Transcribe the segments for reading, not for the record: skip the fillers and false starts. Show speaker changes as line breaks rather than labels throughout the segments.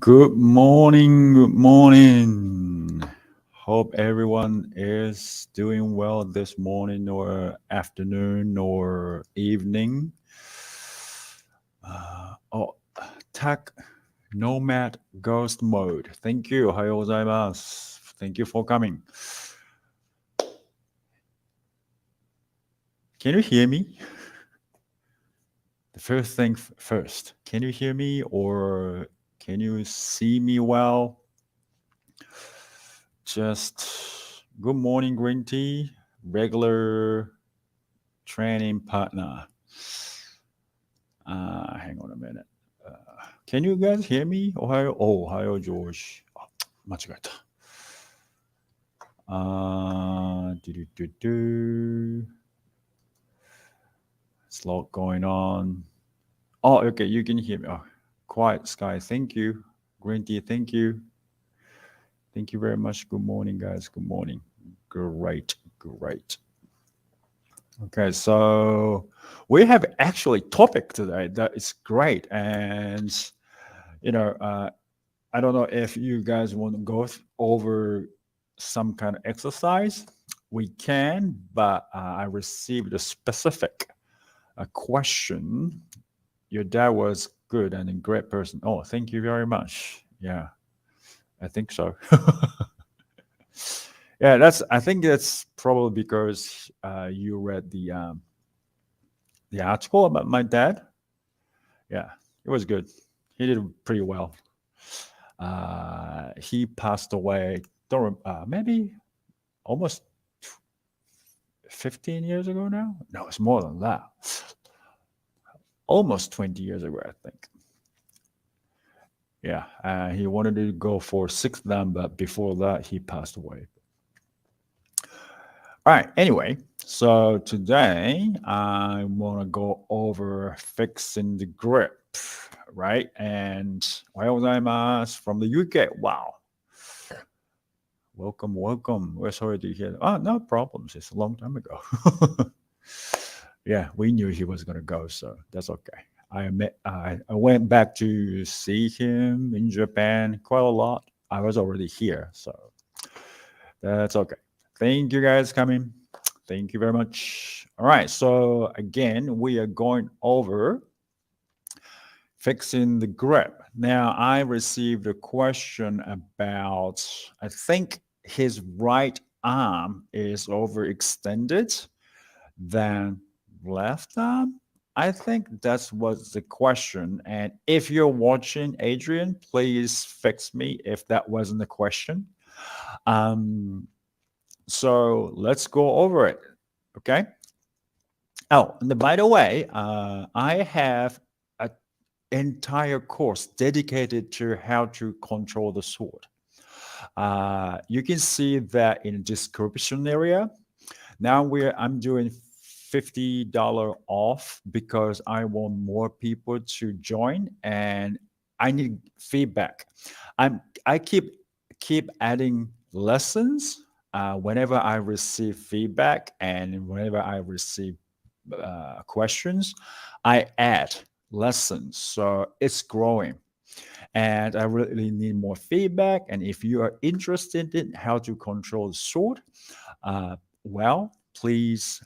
Good morning, good morning. Hope everyone is doing well this morning or afternoon or evening. Oh, Tech Nomad Ghost Mode. Thank you. おはようございます. Thank you for coming. Can you hear me? The first thing first. Can you hear me or can you see me well? Just good morning, green tea, regular training partner. Hang on a minute. Can you guys hear me? Ohio, George. 間違えた. It's a lot going on. Oh, okay, you can hear me. Oh, quiet sky, thank you. Green tea, thank you. Thank you very much. Good morning, guys. Good morning. Great. Okay, so we have actually topic today that is great, and I don't know if you guys want to go over some kind of exercise. We can, but I received a specific question. Your dad was good and a great person. Oh, thank you very much. Yeah, I think so. Yeah, I think that's probably because you read the article about my dad. Yeah, it was good. He did pretty well. He passed away. Maybe almost 15 years ago now. No, it's more than that. Almost 20 years ago, I think. Yeah, he wanted to go for 6th Dan, but before that, he passed away. All right, anyway, so today I want to go over fixing the grip, right? And ohayou gozaimasu from the UK. Wow. Welcome. We're sorry to hear that. Oh, no problems. It's a long time ago. Yeah, we knew he was going to go, so that's okay. I went back to see him in Japan quite a lot. I was already here, so that's okay. Thank you guys coming. Thank you very much. All right, so again, we are going over fixing the grip. Now, I received a question about, I think his right arm is overextended than left arm. I think that was the question. And if you're watching, Adrian, please fix me if that wasn't the question. So let's go over it. Okay. Oh, and by the way, I have an entire course dedicated to how to control the sword. You can see that in the description area. Now I'm doing $50 off because I want more people to join and I need feedback. I keep adding lessons whenever I receive feedback and whenever I receive questions, I add lessons. So it's growing. And I really need more feedback. And if you are interested in how to control the sword, please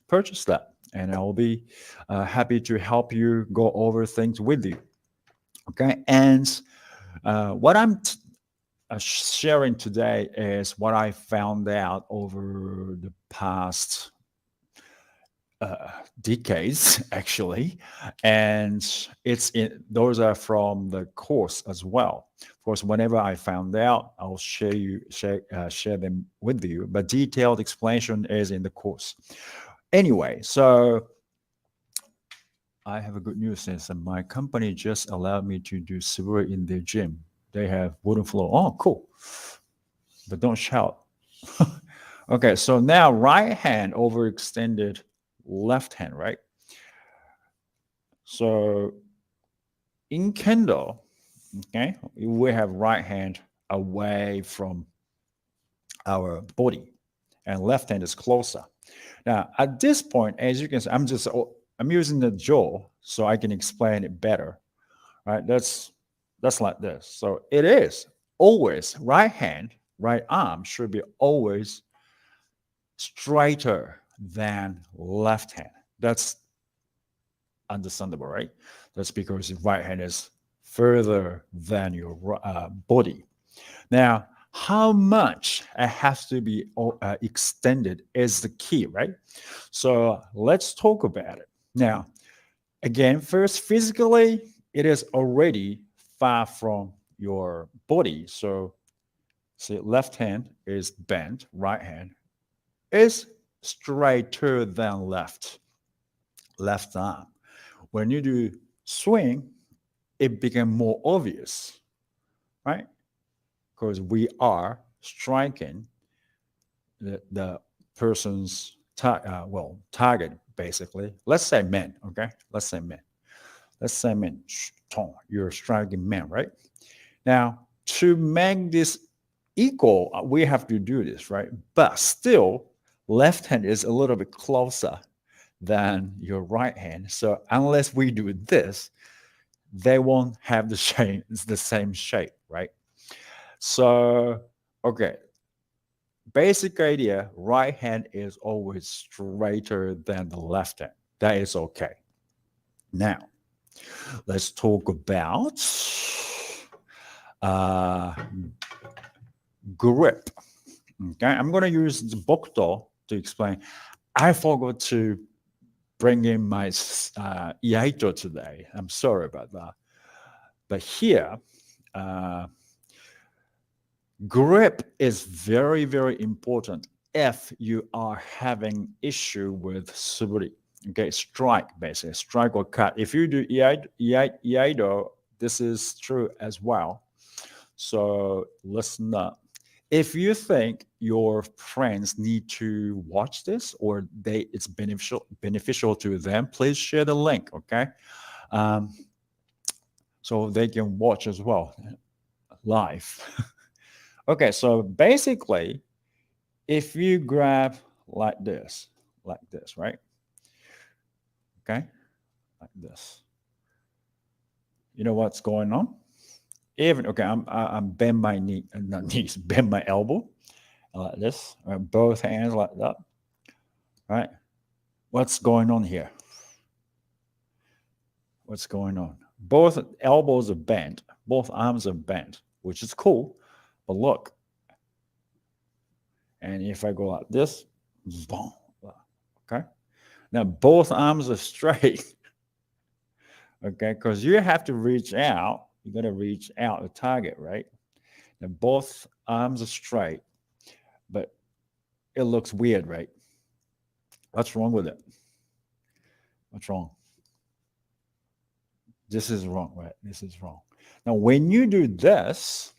purchase that. And I'll be happy to help you go over things with you. Okay. And what I'm sharing today is what I found out over the past decades, actually, and those are from the course as well. Of course, whenever I found out, I'll share them with you. But detailed explanation is in the course. Anyway, so I have a good news since my company just allowed me to do Subura in their gym. They have wooden floor. Oh, cool! But don't shout. Okay, so now right hand overextended. Left hand, right? So in Kendo, okay, we have right hand away from our body and left hand is closer. Now, at this point, as you can see, I'm using the jaw so I can explain it better, right? That's That's like this. So it is always right hand, right arm should be always straighter than left hand. That's understandable, right? That's because the right hand is further than your body. Now, how much it has to be extended is the key, right? So let's talk about it. Now, again, first, physically, it is already far from your body. So, see, left hand is bent, right hand is straighter than left arm. When you do swing, it became more obvious, right? Because we are striking the person's target, basically. Let's say men, okay? Let's say men. Let's say men. You're striking men, right? Now, to make this equal, we have to do this, right? But still, left hand is a little bit closer than your right hand. So unless we do this, they won't have the same shape, right? So, okay, basic idea, right hand is always straighter than the left hand. That is okay. Now, let's talk about uh, grip. Okay, I'm going to use the Bokdo to explain. I forgot to bring in my Iaito today. I'm sorry about that. But here, uh, grip is very, very important if you are having issue with suburi. Okay, strike, basically, strike or cut. If you do Iaido, this is true as well. So listen up. If you think your friends need to watch this or it's beneficial to them, please share the link, okay? Um, so they can watch as well live. Okay, so basically, if you grab like this, right? Okay, like this. You know what's going on? Even okay, I'm bend my knee, not knees, bend my elbow like this. Right, both hands like that. Right? What's going on here? What's going on? Both elbows are bent, both arms are bent, which is cool. But look, and if I go like this, boom, okay. Now both arms are straight, okay, because you have to reach out. You got to reach out the target, right? Now both arms are straight, but it looks weird, right? What's wrong with it? What's wrong? This is wrong, right? This is wrong. Now, when you do this,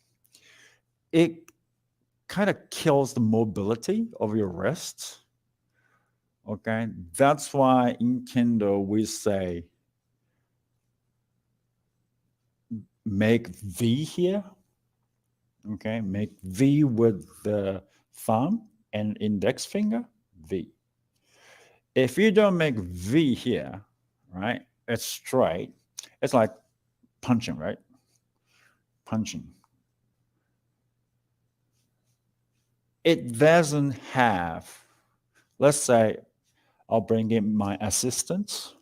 it kind of kills the mobility of your wrist. Okay. That's why in Kendo we say make V here. Okay. Make V with the thumb and index finger, V. If you don't make V here, right, it's straight. It's like punching, right? Punching. It doesn't have, let's say, I'll bring in my assistant.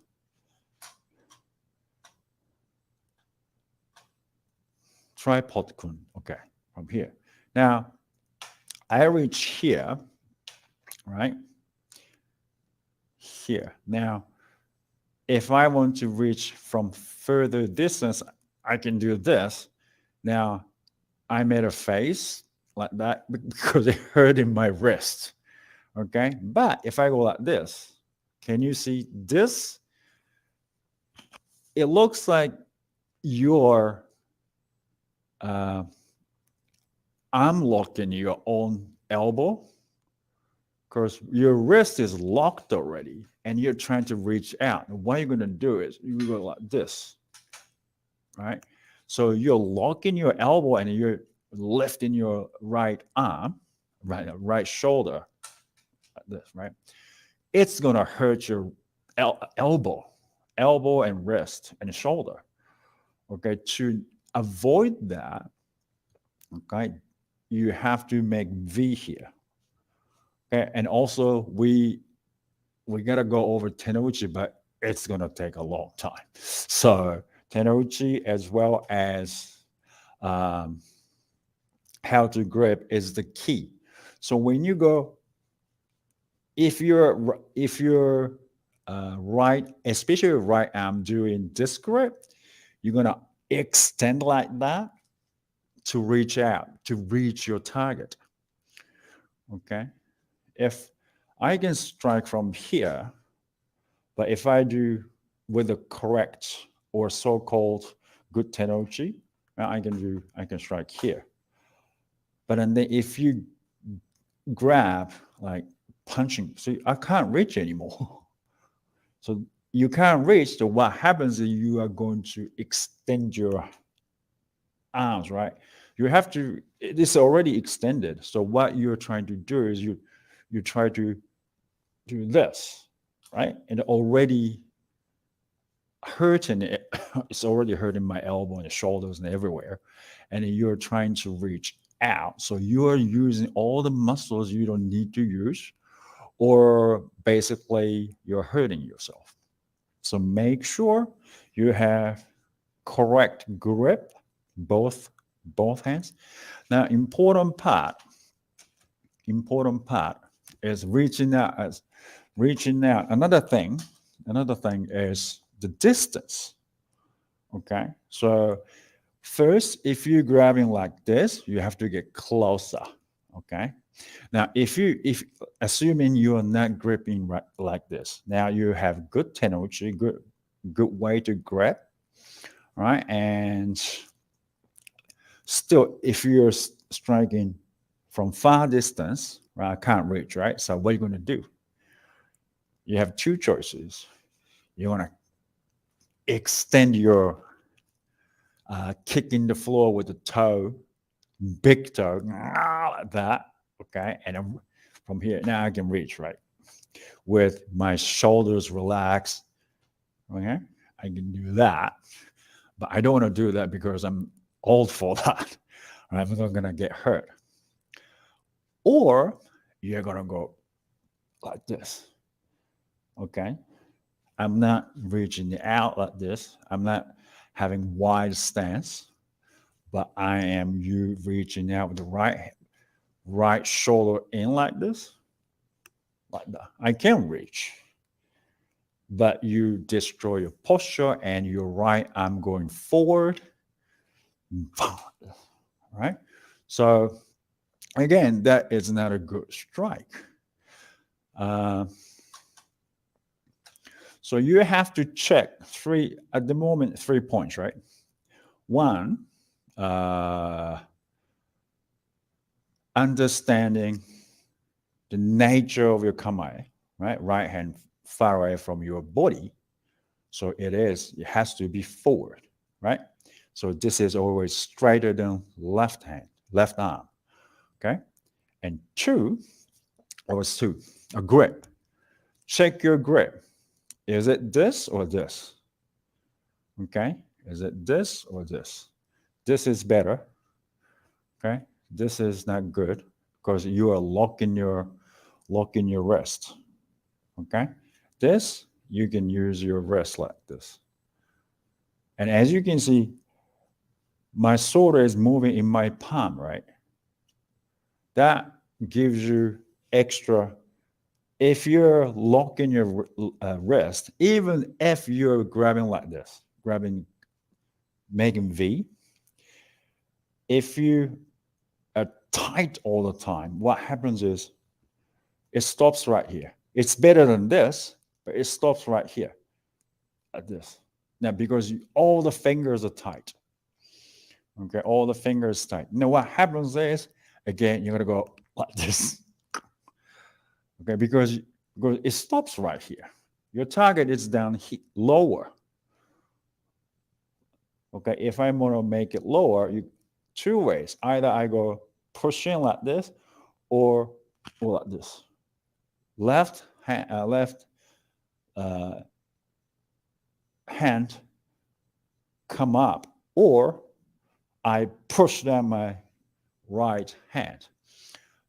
Tripod kun. Okay, from here. Now, I reach here, right? Here. Now, if I want to reach from further distance, I can do this. Now, I made a face like that because it hurt in my wrist. Okay, but if I go like this, can you see this? It looks like you're arm locking your own elbow because your wrist is locked already and you're trying to reach out. And what you're going to do is you go like this, right? So you're locking your elbow and you're lifting your right arm, right shoulder, like this, right? It's going to hurt your elbow and wrist and shoulder. Okay, to avoid that, okay, you have to make V here. Okay, and also we gotta go over Tenouchi, but it's gonna take a long time. So Tenouchi as well as um, how to grip is the key. So when you go, if you're right, especially right arm doing this grip, you're gonna extend like that to reach out to reach your target. Okay, if I can strike from here, but if I do with the correct or so-called good tenouchi, I can strike here. But then if you grab like punching, so I can't reach anymore. So you can't reach. So what happens is you are going to extend your arms, right? You have to. It is already extended. So what you're trying to do is you try to do this, right? And already hurting it. It's already hurting my elbow and the shoulders and everywhere, and then you're trying to reach out. So you are using all the muscles you don't need to use, or basically you're hurting yourself. So make sure you have correct grip, both both hands. Now, important part is reaching out. As reaching out. Another thing is the distance. Okay, so first, if you're grabbing like this, you have to get closer. Okay. Now, if assuming you are not gripping right, like this, now you have good tenouchi, good way to grip, right? And still, if you're striking from far distance, right, I can't reach, right? So what are you going to do? You have two choices. You want to extend your kick in the floor with the toe, big toe, like that, okay? And then from here, now I can reach, right? With my shoulders relaxed, okay? I can do that, but I don't want to do that because I'm old for that. I'm not gonna get hurt. Or you're gonna go like this, okay? I'm not reaching out like this. I'm not having wide stance, but I am you reaching out with the right shoulder in like this, like that. I can reach, but you destroy your posture and your right arm going forward, right? So again, that is not a good strike. Uh, so you have to check at the moment, 3 points, right? One, uh, understanding the nature of your kamae, right? Right hand far away from your body. So it has to be forward, right? So this is always straighter than left hand, left arm, okay? And two, a grip. Check your grip. Is it this or this? Okay? Is it this or this? This is better, okay? This is not good because you are locking your wrist, okay? This, you can use your wrist like this. And as you can see, my shoulder is moving in my palm, right? That gives you extra. If you're locking your wrist, even if you're grabbing like this, making V, if you are tight all the time, what happens is it stops right here. It's better than this, but it stops right here at this. Now, because all the fingers are tight. Okay, all the fingers tight. Now, what happens is, again, you're gonna go like this. Okay, because it stops right here. Your target is down lower. Okay, if I want to make it lower, two ways. Either I go pushing like this, or like this. Left hand come up, or I push down my right hand.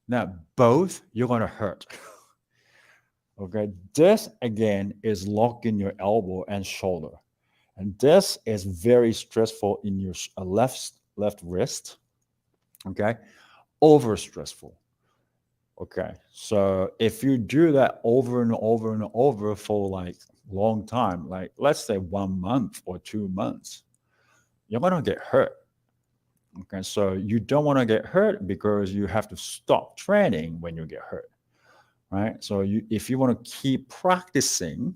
Now, both you're going to hurt. Okay, this again is locking your elbow and shoulder. And this is very stressful in your left wrist. Okay, over stressful. Okay, so if you do that over and over and over for like long time, like let's say 1 month or 2 months, you're gonna get hurt. Okay, so you don't want to get hurt because you have to stop training when you get hurt, right? So if you want to keep practicing,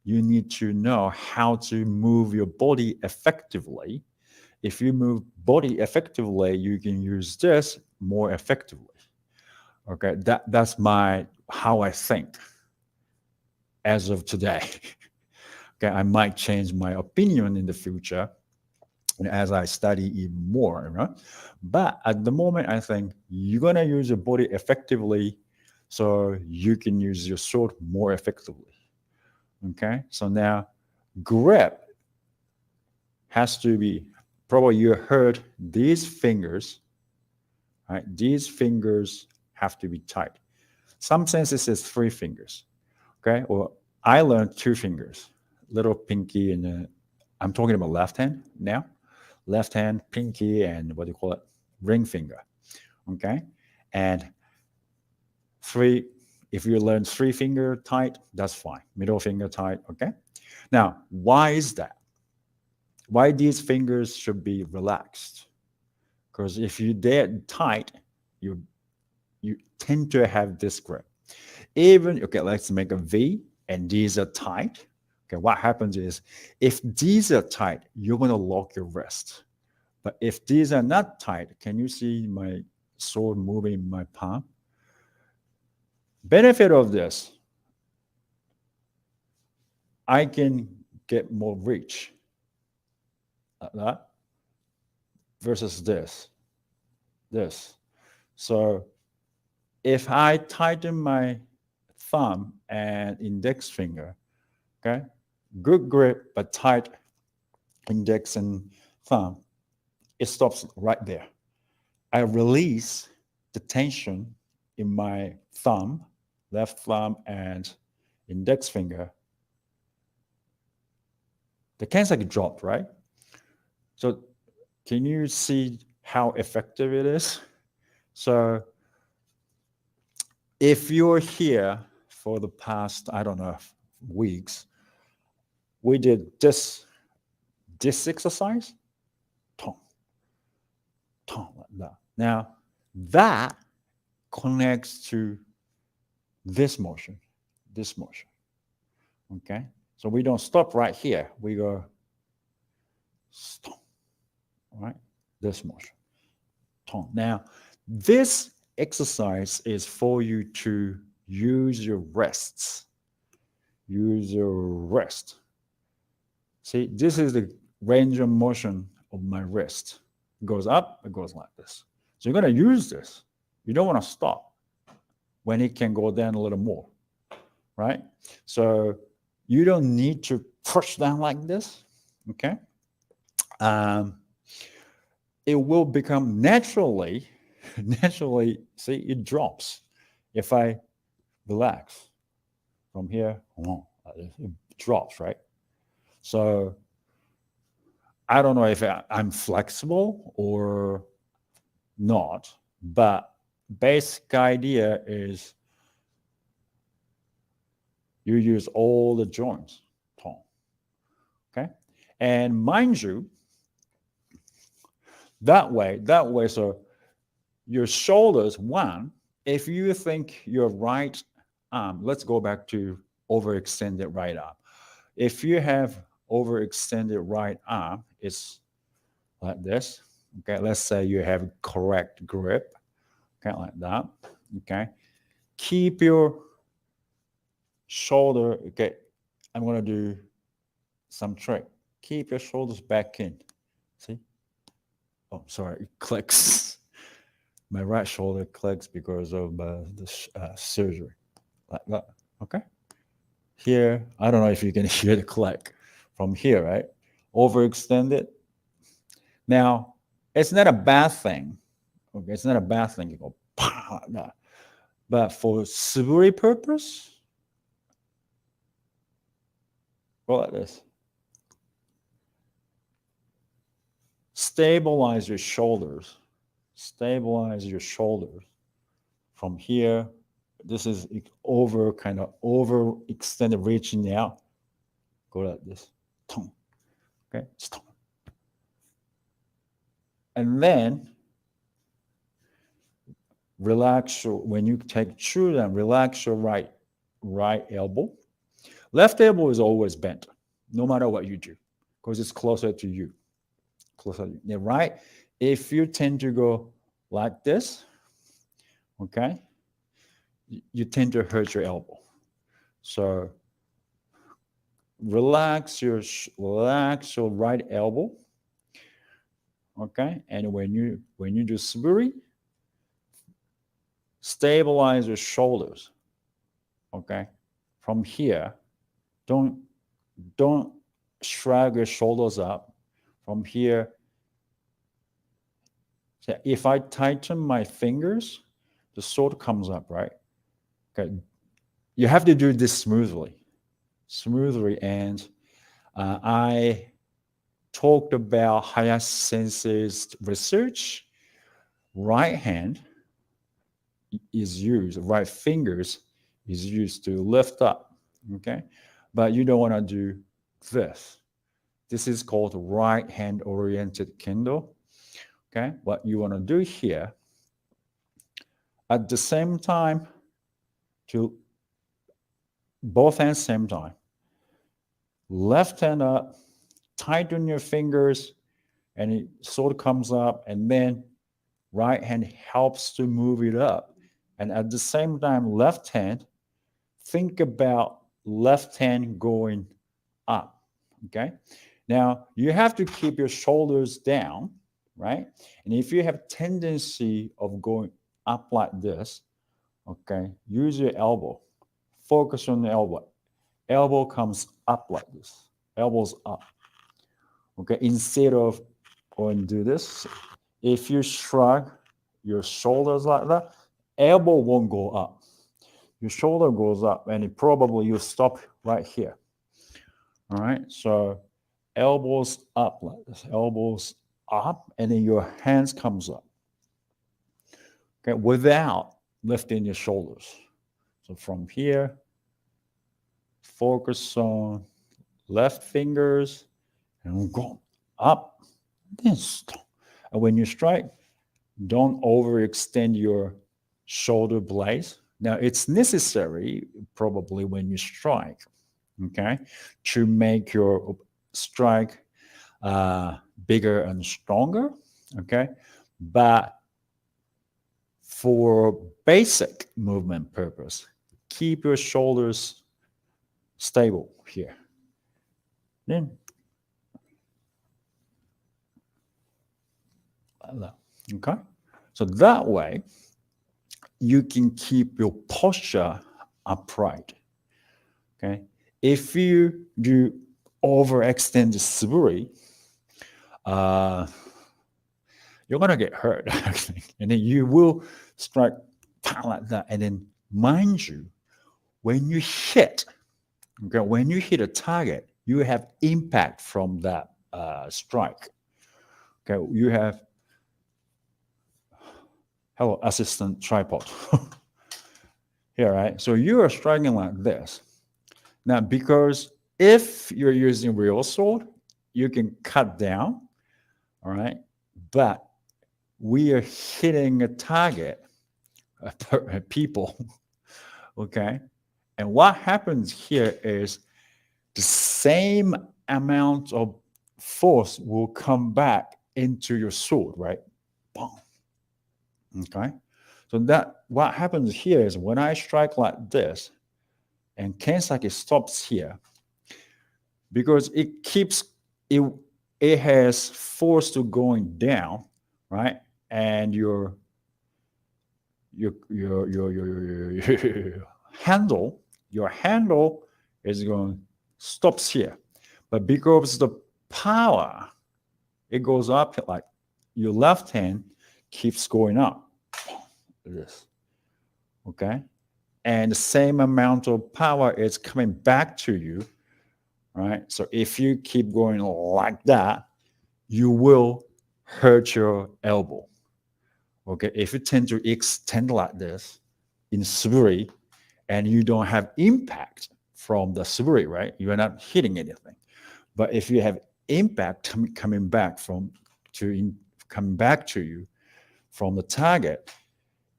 you need to know how to move your body effectively. If you move body effectively, you can use this more effectively. Okay, that's how I think as of today. Okay, I might change my opinion in the future as I study even more, right? But at the moment, I think you're gonna use your body effectively, so you can use your sword more effectively. Okay, so now grip has to be probably you heard these fingers, right? These fingers have to be tight. Some senses is 3 fingers, okay? Or I learned 2 fingers, little pinky and I'm talking about left hand now. Left hand, pinky, and what do you call it? Ring finger, okay? And 3, if you learn 3 finger tight, that's fine. Middle finger tight, okay? Now, why is that? Why these fingers should be relaxed? Because if they're tight, you tend to have this grip. Even, okay, let's make a V and these are tight. Okay, what happens is if these are tight, you're going to lock your wrist. But if these are not tight, can you see my sword moving in my palm? Benefit of this, I can get more reach like that versus this. So if I tighten my thumb and index finger, okay, good grip but tight index and thumb, it stops right there. I release the tension in my thumb, left thumb and index finger. The Kansaki dropped, right? So can you see how effective it is? So if you're here for the past, I don't know, weeks, we did this exercise, tong, tong, like that. Now, that connects to this motion, okay? So we don't stop right here. We go, stop, right? This motion, tong. Now, this exercise is for you to use your wrists. Use your wrist. See, this is the range of motion of my wrist. It goes up, it goes like this. So you're going to use this. You don't want to stop when it can go down a little more, right? So you don't need to push down like this, okay? It will become naturally, see, it drops. If I relax from here, it drops, right? So I don't know if I'm flexible or not, but basic idea is you use all the joints, okay? And mind you, that way, so your shoulders, one, if you think your right arm, let's go back to overextended right arm. If you have overextended right arm, it's like this, okay? Let's say you have correct grip, okay, like that, okay? Keep your shoulder, okay, I'm gonna do some trick. Keep your shoulders back in, see? Oh, sorry, it clicks. My right shoulder clicks because of the surgery, like that, okay? Here, I don't know if you can hear the click from here, right? Overextended. Now, It's not a bad thing. Okay, it's not a bad thing. You go, "Pow," like that. But for suburi purpose, go like this. Stabilize your shoulders. Stabilize your shoulders from here. This is kind of over extended, reaching out. Go like this. Okay. And then relax when you take true, then relax your right elbow. Left elbow is always bent, no matter what you do, because it's closer to you. Closer to you. The right, if you tend to go like this, okay, you tend to hurt your elbow. So relax your right elbow, okay, and when you do suburi, stabilize your shoulders, okay, from here. Don't shrug your shoulders up from here. So if I tighten my fingers, the sword comes up, right? Okay, you have to do this smoothly, and I talked about Hayashi Sensei's research. Right hand is used, right fingers is used to lift up, okay? But you don't want to do this. This is called right hand oriented kendo, okay? What you want to do here, at the same time, to both hands same time, left hand up, tighten your fingers, and it sort of comes up, and then right hand helps to move it up. And at the same time, left hand, think about left hand going up, okay? Now, you have to keep your shoulders down, right? And if you have tendency of going up like this, okay, use your elbow. Focus on the elbow. Elbow comes up like this. Elbows up, okay? Instead of going to do this, if you shrug your shoulders like that, elbow won't go up. Your shoulder goes up, and it probably you'll stop right here. All right, so elbows up like this, elbows up, and then your hands comes up. Okay, without lifting your shoulders. So from here, focus on left fingers and go up, then stop. And when you strike, don't overextend your shoulder blades. Now, it's necessary probably when you strike, okay, to make your strike bigger and stronger, okay? But for basic movement purpose, keep your shoulders stable here. Then, okay? So that way, you can keep your posture upright, okay? If you do overextend the suburi, you're gonna get hurt, actually. And then you will strike like that. And then, mind you, when you hit a target, you have impact from that strike. Okay, you have hello assistant tripod here, right? So you are striking like this. Now, because if you're using real sword, you can cut down, all right? But we are hitting a target, people, okay? And what happens here is the same amount of force will come back into your sword, right? Boom. Okay? So that what happens here is when I strike like this, and Kensaki stops here, because it keeps it has force to going down, right? And your handle is going stops here. But because the power, it goes up like your left hand keeps going up. This, okay? And the same amount of power is coming back to you, right? So if you keep going like that, you will hurt your elbow. Okay, if you tend to extend like this in suburi and you don't have impact from the suburi, right? You are not hitting anything. But if you have impact coming back coming back to you from the target,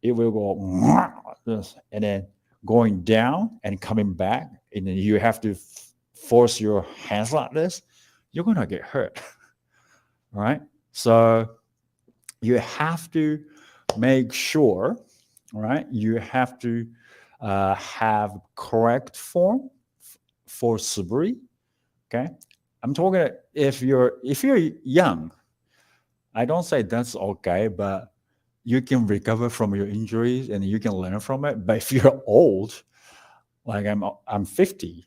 it will go like this, and then going down and coming back, and then you have to force your hands like this. You're gonna get hurt, right? So you have to make sure, right? You have to have correct form for suburi. Okay, I'm talking if you're young. I don't say that's okay, but you can recover from your injuries and you can learn from it. But if you're old, like I'm 50,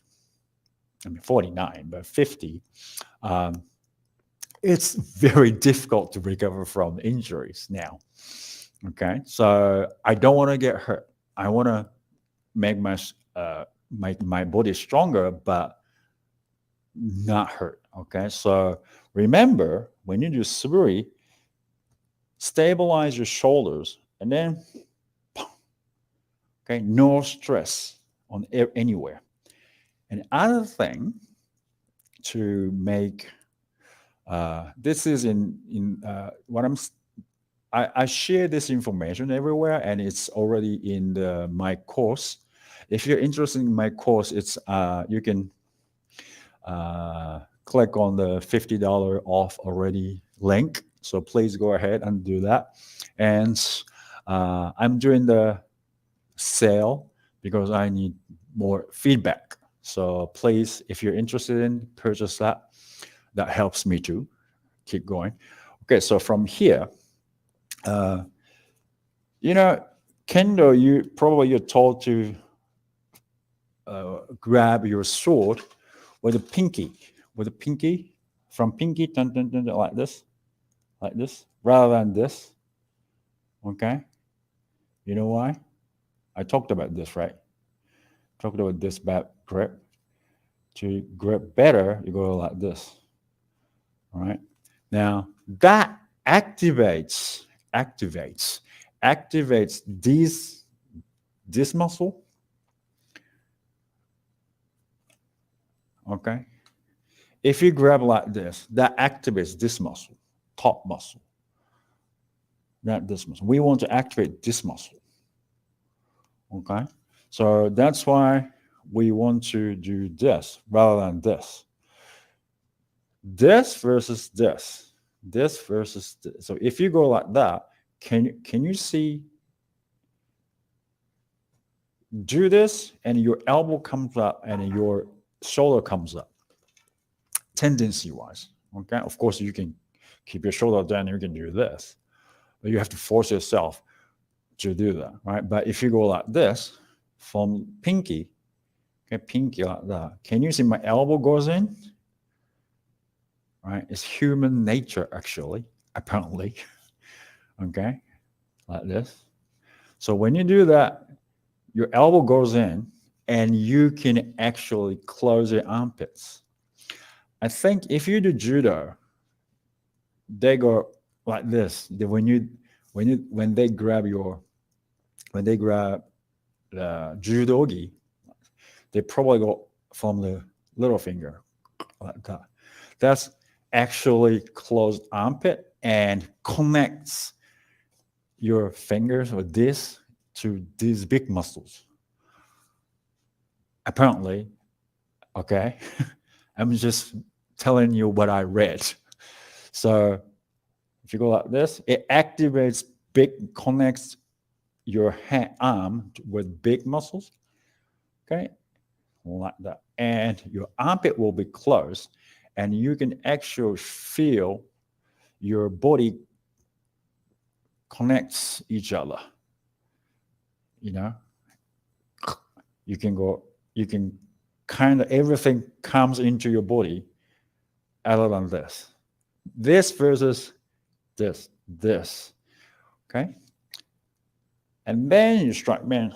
I mean 49, but 50, um, it's very difficult to recover from injuries now. Okay, so I don't want to get hurt. I want to make my body stronger, but not hurt. Okay, so remember when you do suburi, stabilize your shoulders, and then okay, no stress on anywhere. And other thing to make this is in what I share this information everywhere, and it's already in my course. If you're interested in my course, it's you can click on the $50 off already link. So please go ahead and do that. And I'm doing the sale because I need more feedback. So please, if you're interested in purchase that, that helps me to keep going. Okay, so from here, you know, Kendo, you're told to grab your sword with a pinky, from pinky, dun, dun, dun, dun, like this, rather than this. Okay, you know why? I talked about this, right? Talked about this back grip. To grip better, you go like this. All right. Now that activates this muscle. Okay. If you grab like this, that activates this muscle, top muscle, not this muscle. We want to activate this muscle. Okay. So that's why we want to do this rather than this. This versus this. This versus this. So if you go like that, can you see? Do this and your elbow comes up and your shoulder comes up. Tendency wise. Okay. Of course, you can keep your shoulder down, you can do this. But you have to force yourself to do that, right? But if you go like this, from pinky, okay, pinky like that, can you see my elbow goes in? Right? It's human nature, actually, apparently. Okay, like this. So when you do that, your elbow goes in and you can actually close your armpits. I think if you do judo, they go like this. When they grab the judogi, they probably go from the little finger like that. That's actually closed armpit and connects your fingers with this to these big muscles. Apparently, okay, I'm just telling you what I read. So if you go like this, it activates connects your arm with big muscles, okay, like that. And your armpit will be closed, and you can actually feel your body connects each other. You know, you can kind of everything comes into your body other than this. This versus this. this. Okay? And then you strike, man,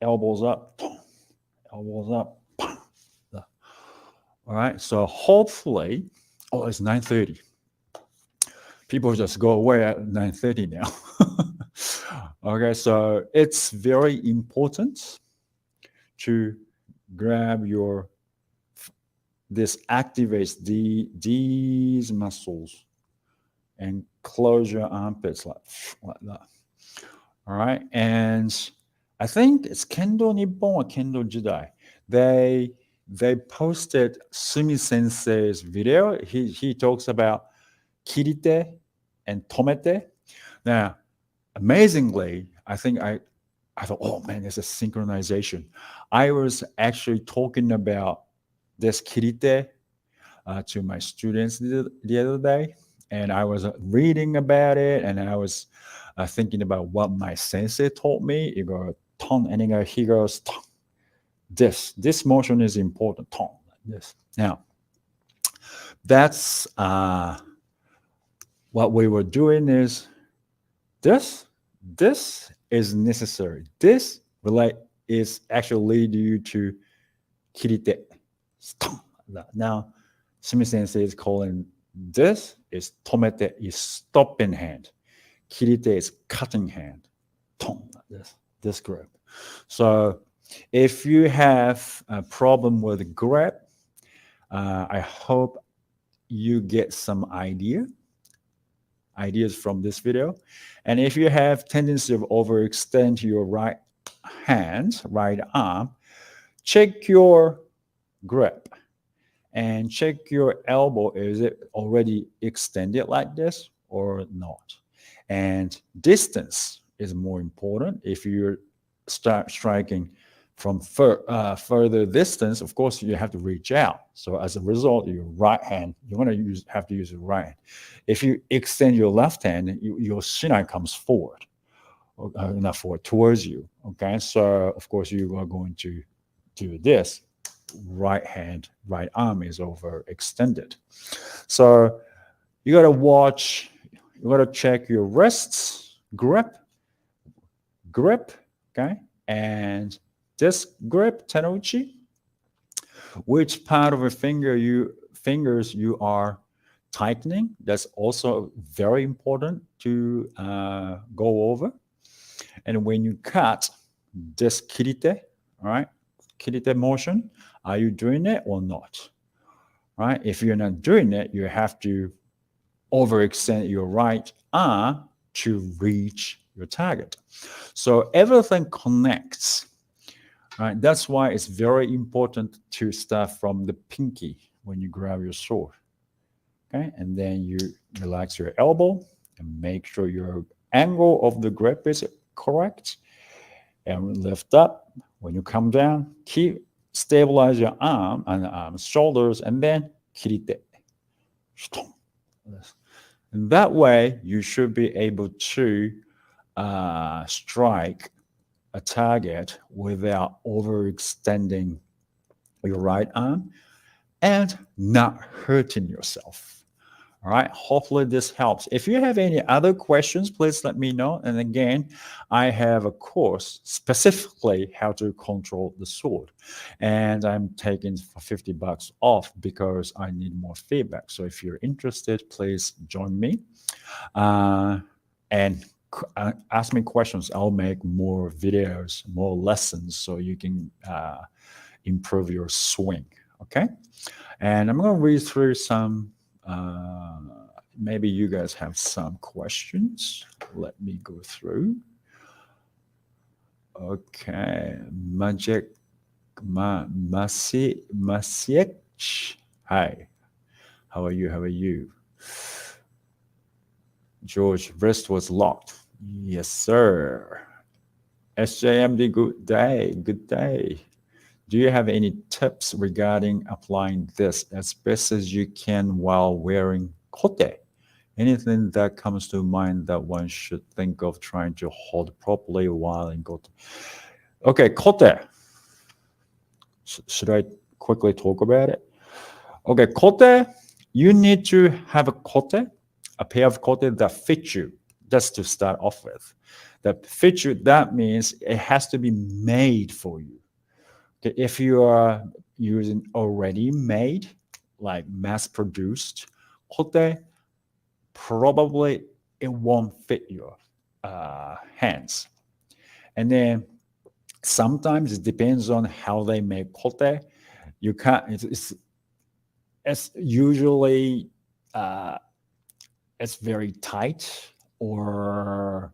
elbows up, elbows up. All right, so hopefully, it's 9:30. People just go away at 9:30 now. Okay, so it's very important to grab this activates these muscles and close your armpits like that. All right, and I think it's Kendo Nippon or Kendo Jidai. They posted Sumi Sensei's video. He talks about kirite and tomete. Now, amazingly, I think I thought, oh man, there's a synchronization. I was actually talking about this kirite to my students the other day, and I was reading about it, and I was thinking about what my sensei taught me. You go ton, and he goes ton. This motion is important. Ton, like this. Now, that's what we were doing is this is necessary. This is actually lead you to kirite. Now, Sumi Sensei is calling this is tomete is stopping hand. Kirite is cutting hand. This grip. So if you have a problem with grip, I hope you get some ideas from this video. And if you have tendency of overextend your right hand, right arm, check your grip and check your elbow. Is it already extended like this or not? And distance is more important. If you start striking from further distance, of course, you have to reach out. So as a result, your right hand, you're going to have to use your right hand. If you extend your left hand, your shinai comes forward, not forward, towards you. Okay, so of course you are going to do this. Right hand, right arm is overextended. So you got to watch. You got to check your wrists, grip, okay, and this grip, tenouchi, which part of the fingers you are tightening. That's also very important to go over. And when you cut this kirite, all right, kirite motion, are you doing it or not? All right, if you're not doing it, you have to overextend your right arm to reach your target. So everything connects. Right? That's why it's very important to start from the pinky when you grab your sword. Okay, and then you relax your elbow and make sure your angle of the grip is correct. And lift up. When you come down, stabilize your arm and shoulders, and then kirite. And that way, you should be able to strike a target without overextending your right arm and not hurting yourself. All right. Hopefully this helps. If you have any other questions, please let me know. And again, I have a course specifically how to control the sword. And I'm taking for $50 off because I need more feedback. So if you're interested, please join me. And ask me questions. I'll make more videos, more lessons so you can improve your swing. Okay. And I'm going to read through some. Maybe you guys have some questions. Let me go through. Okay, Masiek. Hi, how are you? George, wrist was locked. Yes, sir. SJMD, good day. Do you have any tips regarding applying this as best as you can while wearing kote? Anything that comes to mind that one should think of trying to hold properly while in kote? Okay, kote. Should I quickly talk about it? Okay, kote, you need to have a pair of kote that fits you, just to start off with. That fits you, that means it has to be made for you. Okay, if you are using already made, like mass-produced kote, probably it won't fit your hands. And then sometimes it depends on how they make kote. You can't. It's usually it's very tight, or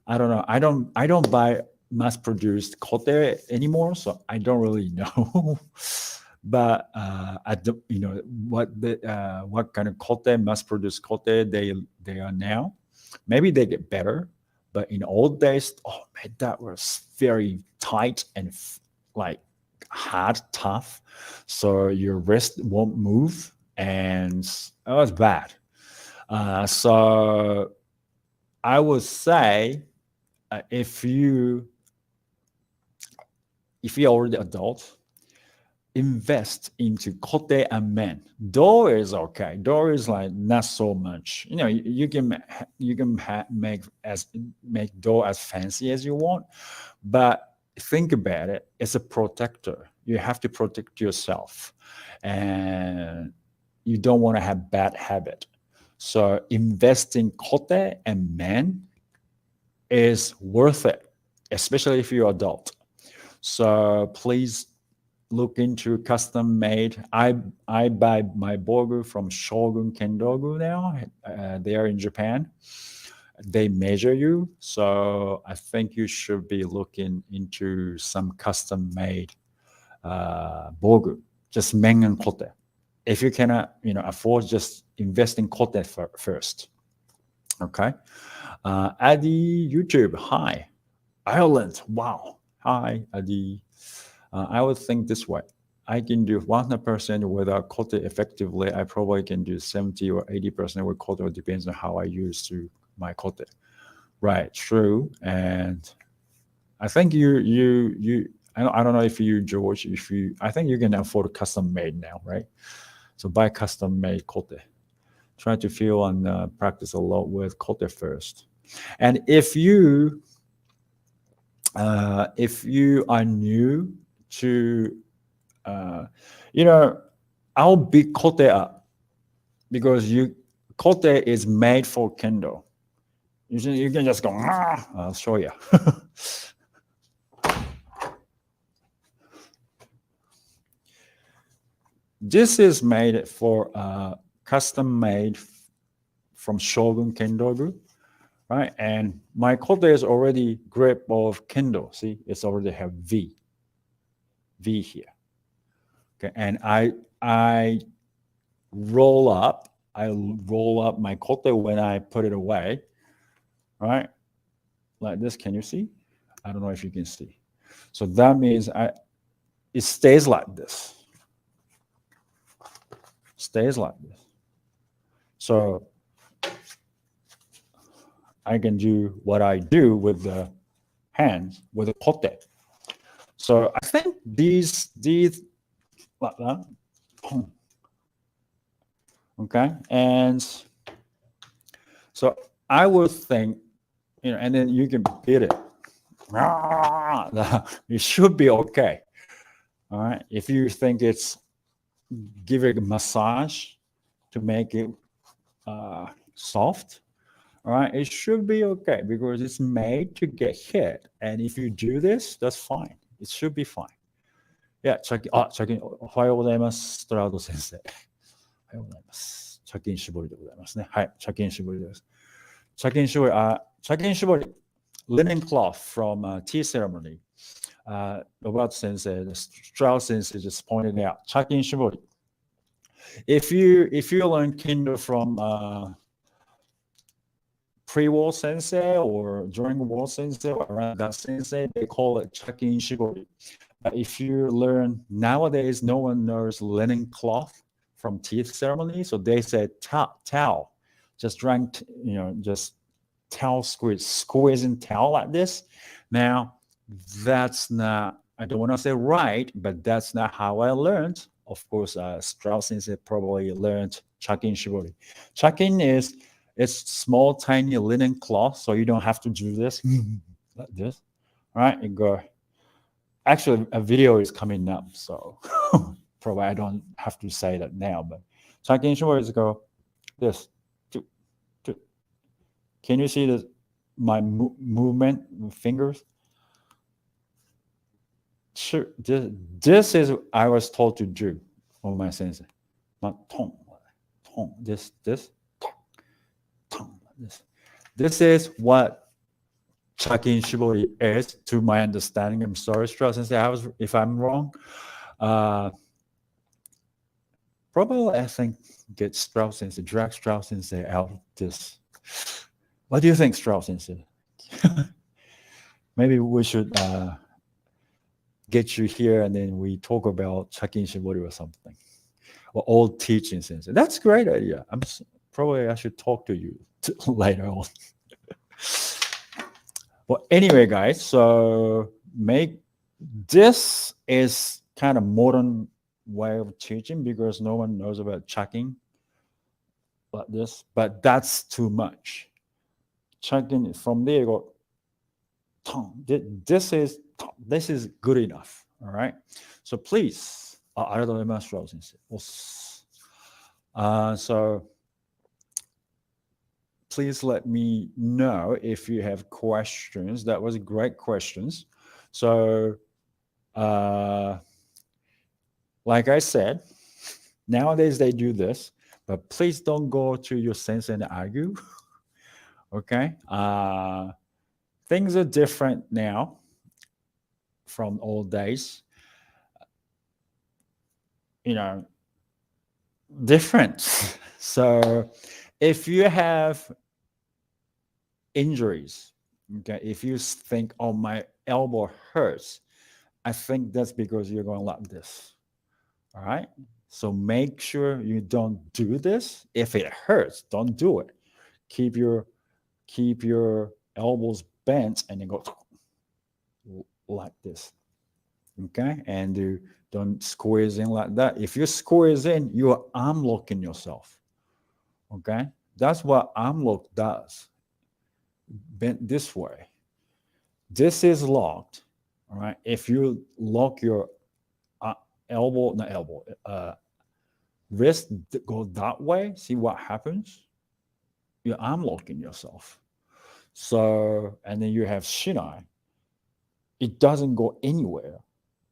I don't know. I don't buy mass-produced kote anymore, so I don't really know. But I don't, what kind of kote, mass-produced kote they are now. Maybe they get better, but in old days, oh man, that was very tight and like hard, tough. So your wrist won't move, and it was bad. So I would say if you're already adult, invest into kote and men. Do is okay. Do is like not so much. You can make do as fancy as you want, but think about it. It's a protector. You have to protect yourself, and you don't want to have bad habit. So investing kote and men is worth it, especially if you're adult. So please look into custom made. I buy my bogu from Shogun Kendogu now. They are in Japan. They measure you, so I think you should be looking into some custom made bogu, just men and kote. If you cannot, afford, just invest in kote first. Okay. Adi YouTube, hi. Ireland, wow. Hi, Adi. I would think this way. I can do 100% without kote effectively. I probably can do 70 or 80% with kote. It depends on how I use my kote. Right, true. And I think I don't know if you, George, I think you can afford custom made now, right? So buy custom made kote. Try to feel and practice a lot with kote first. And if you are new to, I'll beat kote up, because kote is made for kendo. You can just go. I'll show you. This is made for custom made from Shogun Kendogu, right? And my kote is already grip of kendo. See, it's already have V here. Okay, and I roll up my kote when I put it away, right? Like this. Can you see? I don't know if you can see. So that means it stays like this. Stays like this. So I can do what I do with the hands, with the kote. So I think these like that. Okay, and so I would think, and then you can beat it. It should be okay. All right, if you think it's, give it a massage to make it soft. All right, it should be okay, because it's made to get hit. And if you do this, that's fine. It should be fine. Yeah,おはようございます。ストラウド先生。おはようございます。茶巾絞りでございますね。はい、茶巾絞りです。茶巾絞り、linen cloth from tea ceremony. Robert Sensei, Strauss Sensei just pointed out, 茶巾絞り. If you learn Kendo from pre-war sensei or during war sensei or around that sensei, they call it chakin shibori. But if you learn nowadays, no one knows linen cloth from teeth ceremony, so they say towel. Just drank, just towel squeezing towel like this. Now, that's not, I don't want to say right, but that's not how I learned. of course, Strauss Sensei probably learned Chakin Shibori. Chakin is it's small, tiny linen cloth, so you don't have to do this like this. All right, and go. Actually, a video is coming up, so probably I don't have to say that now. But Chakin Shibori is go this. Can you see my movement with fingers? Sure. This is I was told to do from my sensei. Not tong, tong. This, tong, this. This is what Chakin Shibori is, to my understanding. I'm sorry, Strauss Sensei, if I'm wrong. Probably I think get Strauss Sensei, drag Strauss Sensei out of this. What do you think, Strauss Sensei? Maybe we should get you here and then we talk about Chakin Shibori or something, or old teaching Sensei. That's a great idea. Probably I should talk to you later on. Well, anyway, guys, so this is kind of modern way of teaching because no one knows about Chakin like this, but that's too much. Chakin from there, you go, this is good enough. All right. So please, so please let me know if you have questions. That was great questions. So, like I said, nowadays they do this, but please don't go to your sensei and argue. Okay. Things are different now from old days. Different. So if you have injuries, okay, if you think, oh, my elbow hurts, I think that's because you're going like this. All right. So make sure you don't do this. If it hurts, don't do it. Keep your elbows bent and then go like this. Okay. And you don't squeeze in like that. If you squeeze in, you're arm locking yourself. Okay. That's what arm lock does. Bent this way. This is locked. All right. If you lock your wrist go that way, see what happens? You're arm locking yourself. So, and then you have shinai. It doesn't go anywhere,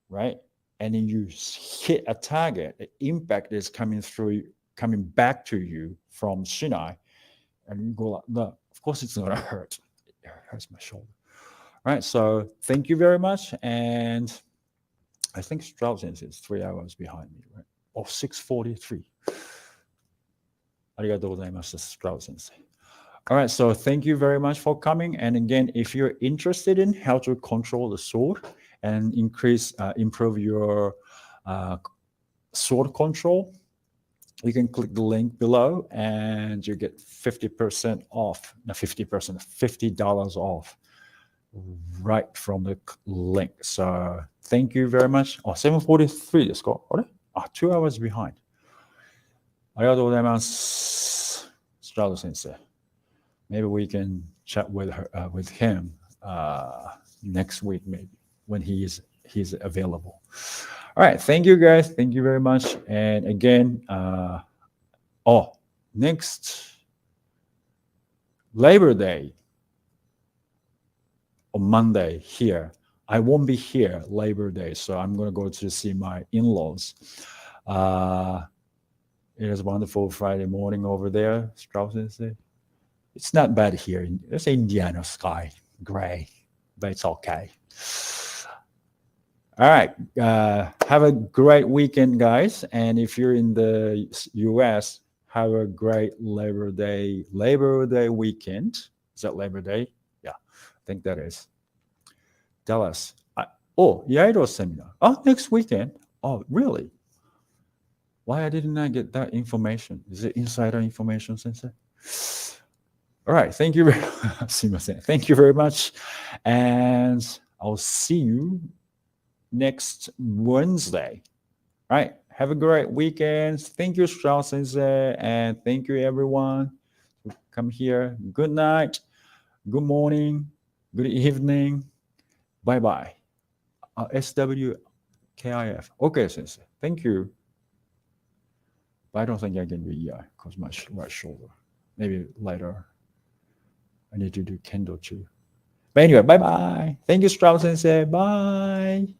right? And then you hit a target. The impact is coming back to you from shinai, and you go like that. Of course, it's gonna hurt. It hurts my shoulder. All right. So thank you very much. And I think Strauss is 3 hours behind me, right? Oh, 6:43. Arigatou gozaimasu, Strauss sensei. All right, so thank you very much for coming. And again, if you're interested in how to control the sword and improve your sword control, you can click the link below and you get 50% off. Not 50%, $50 off right from the link. So thank you very much. Oh, 7:43 ですか? 2 hours behind. ありがとうございます。Strauss sensei. Maybe we can chat with him next week, maybe when he's available. All right, thank you guys. Thank you very much. And again, next Labor Day on Monday here. I won't be here Labor Day, so I'm going to go to see my in-laws. It is wonderful Friday morning over there, Strauss sensei. It's not bad here. It's Indiana sky, gray, but it's okay. All right. Have a great weekend, guys. And if you're in the U.S., have a great Labor Day weekend. Is that Labor Day? Yeah, I think that is. Dallas. Yaido seminar. Oh, next weekend. Oh, really? Why didn't I get that information? Is it insider information, Sensei? All right. Thank you. Thank you very much. And I'll see you next Wednesday. All right. Have a great weekend. Thank you, Strauss Sensei, and thank you, everyone, who come here. Good night, good morning, good evening. Bye bye. SWKIF. Okay, Sensei. Thank you. But I don't think I can do EI because my right shoulder. Maybe later. I need to do Kendo too. But anyway, bye bye. Thank you, Strauss Sensei. Bye.